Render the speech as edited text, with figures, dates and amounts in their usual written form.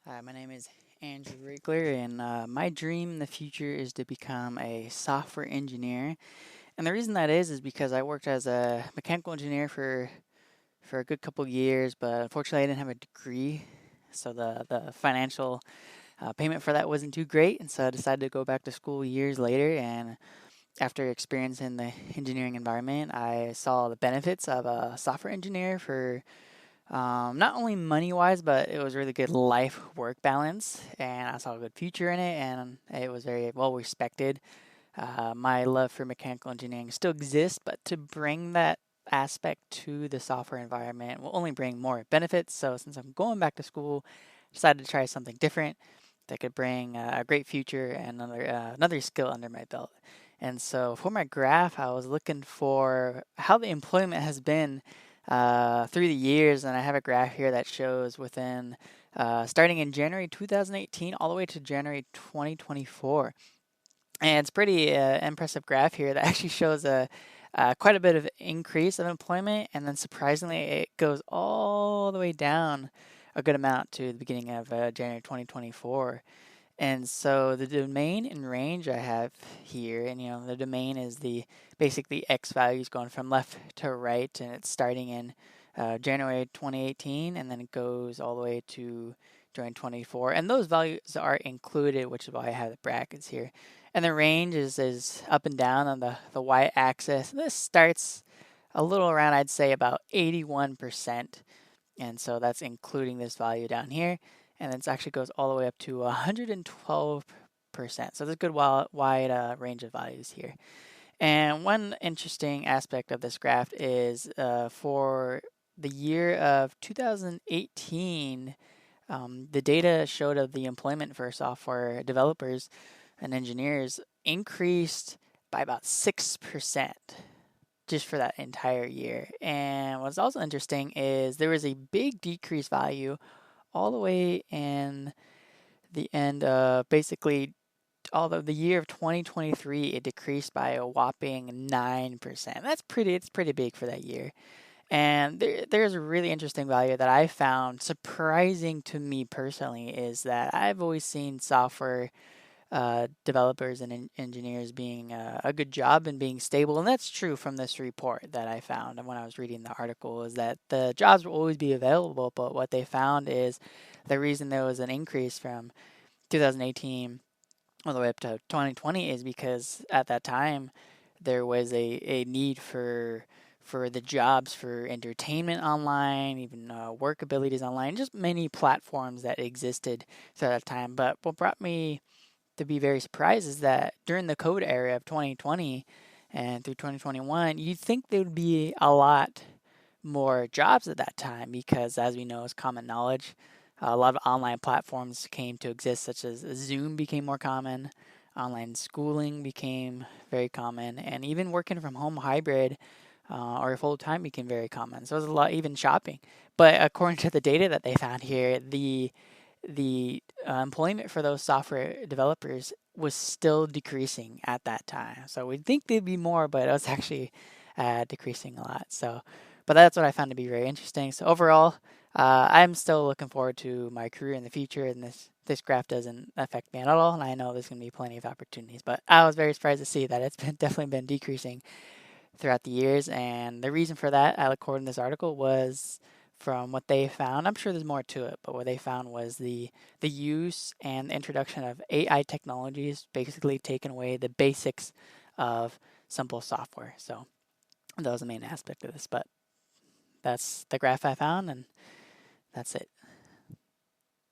Hi, my name is Andrew Riegler, and my dream in the future is to become a software engineer. And the reason that is because I worked as a mechanical engineer for a good couple years, but unfortunately I didn't have a degree, so the financial payment for that wasn't too great, and so I decided to go back to school years later. And after experiencing the engineering environment, I saw the benefits of a software engineer for not only money wise, but it was really good life work balance, and I saw a good future in it, and it was very well respected. My love for mechanical engineering still exists, but to bring that aspect to the software environment will only bring more benefits. So since I'm going back to school, decided to try something different that could bring a great future and another skill under my belt. And so for my graph, I was looking for how the employment has been through the years, and I have a graph here that shows within starting in January 2018 all the way to January 2024. And it's pretty impressive graph here that actually shows a quite a bit of increase of employment, and then surprisingly, it goes all the way down a good amount to the beginning of January 2024. And so the domain and range I have here, and the domain is the basically x values going from left to right, and it's starting in January 2018, and then it goes all the way to January 24, and those values are included, which is why I have the brackets here. And the range is up and down on the y-axis. And this starts a little around, I'd say, about 81%. And so that's including this value down here. And then it actually goes all the way up to 112%. So there's a good wide range of values here. And one interesting aspect of this graph is for the year of 2018, the data showed of the employment for software developers and engineers increased by about 6% just for that entire year. And what's also interesting is there was a big decrease value all the way in the end of basically all of the year of 2023. It decreased by a whopping 9%. It's pretty big for that year. And there's a really interesting value that I found surprising to me personally is that I've always seen software developers and engineers being a good job and being stable. And that's true from this report that I found. And when I was reading the article, is that the jobs will always be available. But what they found is the reason there was an increase from 2018 all the way up to 2020 is because at that time there was a need for the jobs for entertainment online, even work abilities online, just many platforms that existed throughout that time. But what brought me to be very surprised is that during the COVID era of 2020 and through 2021, you'd think there would be a lot more jobs at that time because, as we know, it's common knowledge. A lot of online platforms came to exist, such as Zoom became more common, online schooling became very common, and even working from home hybrid or full time became very common. So it was a lot, even shopping. But according to the data that they found here, the employment for those software developers was still decreasing at that time. So we'd think there'd be more, but it was actually decreasing a lot. So, but that's what I found to be very interesting. So overall, I'm still looking forward to my career in the future, and this graph doesn't affect me at all. And I know there's going to be plenty of opportunities, but I was very surprised to see that it's been definitely been decreasing throughout the years. And the reason for that, according to this article, was from what they found. I'm sure there's more to it, but what they found was the use and introduction of AI technologies basically taking away the basics of simple software. So that was the main aspect of this. But that's the graph I found, and that's it.